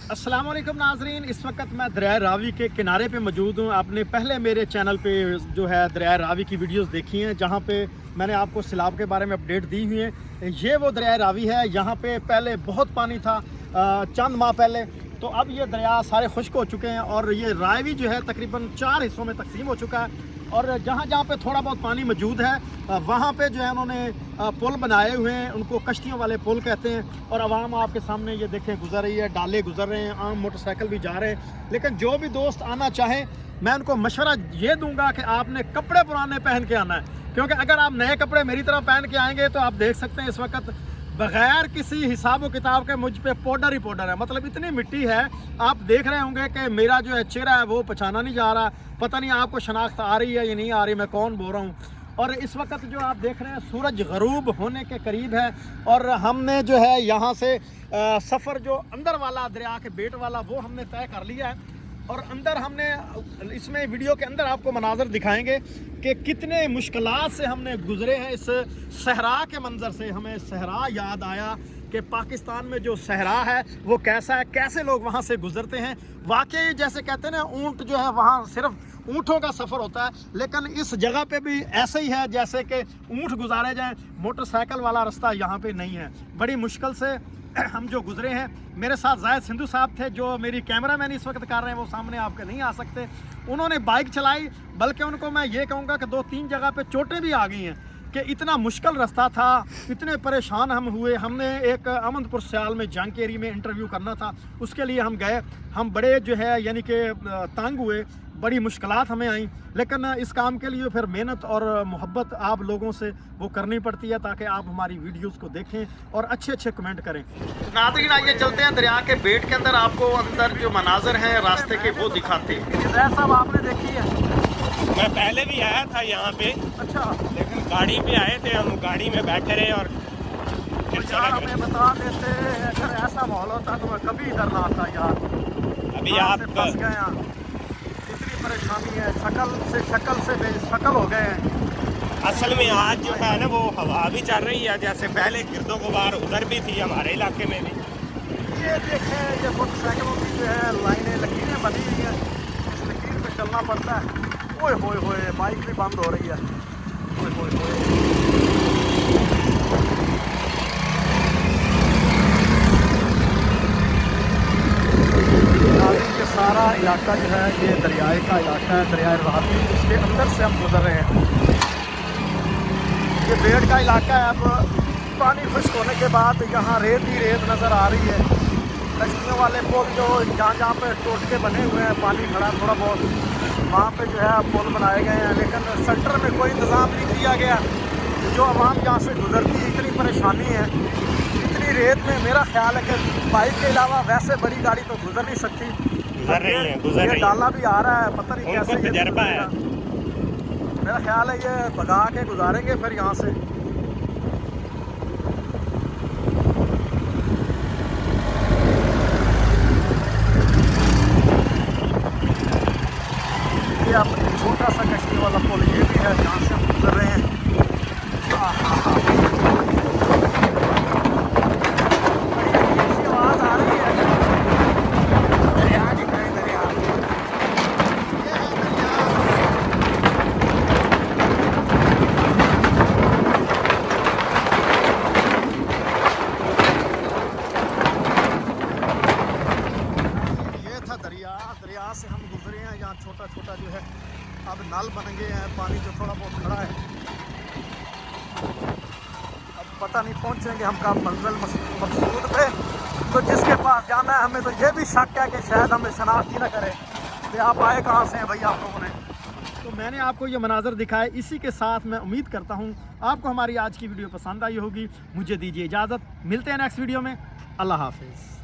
अस्सलाम वालेकुम नाजरीन, इस वक्त मैं दरिया रावी के किनारे पे मौजूद हूँ। आपने पहले मेरे चैनल पे जो है दरिया रावी की वीडियोस देखी हैं, जहाँ पे मैंने आपको सैलाब के बारे में अपडेट दी हुई है। ये वो दरिया रावी है, यहाँ पे पहले बहुत पानी था चंद माह पहले, तो अब ये दरिया सारे खुश्क हो चुके हैं और ये रावी जो है तकरीबन 4 हिस्सों में तकसीम हो चुका है। और जहाँ जहाँ पे थोड़ा बहुत पानी मौजूद है वहाँ पे जो है उन्होंने पुल बनाए हुए हैं, उनको कश्तियों वाले पुल कहते हैं। और आवाम आपके सामने ये देखें गुजर रही है, डाले गुजर रहे हैं, आम मोटरसाइकिल भी जा रहे हैं। लेकिन जो भी दोस्त आना चाहें, मैं उनको मशवरा ये दूंगा कि आपने कपड़े पुराने पहन के आना है, क्योंकि अगर आप नए कपड़े मेरी तरह पहन के आएंगे तो आप देख सकते हैं इस वक्त बग़ैर किसी हिसाब व किताब के मुझ पे पाउडर ही पाउडर है। मतलब इतनी मिट्टी है, आप देख रहे होंगे कि मेरा जो है चेहरा है वो पहचाना नहीं जा रहा। पता नहीं आपको शनाख्त आ रही है या नहीं आ रही, मैं कौन बोल रहा हूँ। और इस वक्त जो आप देख रहे हैं सूरज गरूब होने के करीब है और हमने जो है यहाँ से सफ़र जो अंदर वाला दरिया के बेट वाला वो हमने तय कर लिया है। और अंदर हमने इसमें वीडियो के अंदर आपको मनाजर दिखाएंगे कि कितने मुश्किलात से हमने गुजरे हैं। इस सहरा के मंज़र से हमें सहरा याद आया कि पाकिस्तान में जो सहरा है वो कैसा है, कैसे लोग वहाँ से गुजरते हैं। वाकई जैसे कहते हैं ना, ऊँट जो है वहाँ सिर्फ ऊँटों का सफ़र होता है, लेकिन इस जगह पे भी ऐसे ही है जैसे कि ऊँट गुजारे जाएं। मोटरसाइकिल वाला रास्ता यहाँ पे नहीं है, बड़ी मुश्किल से हम जो गुजरे हैं। मेरे साथ जायद सिंधु साहब थे जो मेरी कैमरा मैन इस वक्त कर रहे हैं, वो सामने आपके नहीं आ सकते। उन्होंने बाइक चलाई, बल्कि उनको मैं ये कहूँगा कि 2-3 जगह पे चोटें भी आ गई हैं कि इतना मुश्किल रास्ता था, इतने परेशान हम हुए। हमने एक अहमदपुर सियाल में जंग एरिया में इंटरव्यू करना था, उसके लिए हम गए। हम बड़े जो है यानी कि तंग हुए, बड़ी मुश्किलात हमें आई, लेकिन इस काम के लिए फिर मेहनत और मोहब्बत आप लोगों से वो करनी पड़ती है ताकि आप हमारी वीडियोस को देखें और अच्छे अच्छे कमेंट करें। नाज़रीन आइए चलते हैं दरिया के बेट के अंदर, आपको अंदर जो मनाजर हैं रास्ते के वो दिखाते हैं। साहब आपने देखी है? मैं पहले भी आया था यहाँ पे। अच्छा, लेकिन गाड़ी पे आए थे, हम गाड़ी में बैठे रहे और यार हमें बता देते, अगर ऐसा माहौल होता तो मैं कभी इधर ना आता यार। अभी आप फंस गए हैं, इतनी परेशानी है, शक्ल से बेशक्ल हो गए हैं। असल में आज जो है ना वो हवा भी चल रही है, जैसे पहले गिरदो गुबार उधर भी थी हमारे इलाके में भी। ये देखें, ये मोटरसाइकिलों की जो है लाइनें लकीरें बनी हुई हैं, इस लकीर पे चलना पड़ता है। ओए होए होए, बाइक भी बंद हो रही है। ओए होए होए, सारा इलाका जो है ये दरियाए का इलाका है, दरियाए रावी, उसके अंदर से हम गुजर रहे हैं। ये बेड़ का इलाका है। अब पानी खुश्क होने के बाद यहाँ रेत ही रेत नज़र आ रही है। कश्तियों वाले पुल जो जहाँ जहाँ पे टोटके बने हुए हैं, पानी खड़ा थोड़ा बहुत, वहाँ पे जो है पुल बनाए गए हैं, लेकिन सेंटर में कोई इंतज़ाम नहीं किया गया। जो आवाम यहाँ से गुजरती है, इतनी परेशानी है, इतनी रेत में मेरा ख्याल है कि बाइक के अलावा वैसे बड़ी गाड़ी तो गुजर नहीं सकती। गुजर रही है, डाला भी आ रहा है, पता नहीं कैसे तजर्बा है। मेरा ख्याल है ये भगा के गुजारेंगे फिर यहाँ से। ये अब छोटा सा कश्ती वाला पुल ये भी है जहाँ से हम गुजर रहे हैं। आवाज़ आ रही है, दरिया से हम गुजरे हैं। यहाँ छोटा छोटा जो है अब नल बन गए हैं, पानी जो थोड़ा बहुत खड़ा है। अब पता नहीं पहुँचेंगे हम कब मंजिल मकसूद पे, तो जिसके पास जाना है हमें तो ये भी शक है कि शायद हमें शनाख्त ही ना करें कि आप आए कहाँ से हैं भाई आप लोगों ने। तो मैंने आपको ये मनाजर दिखाए, इसी के साथ मैं उम्मीद करता हूँ आपको हमारी आज की वीडियो पसंद आई होगी। मुझे दीजिए इजाज़त, मिलते हैं नेक्स्ट वीडियो में। अल्लाह हाफिज़।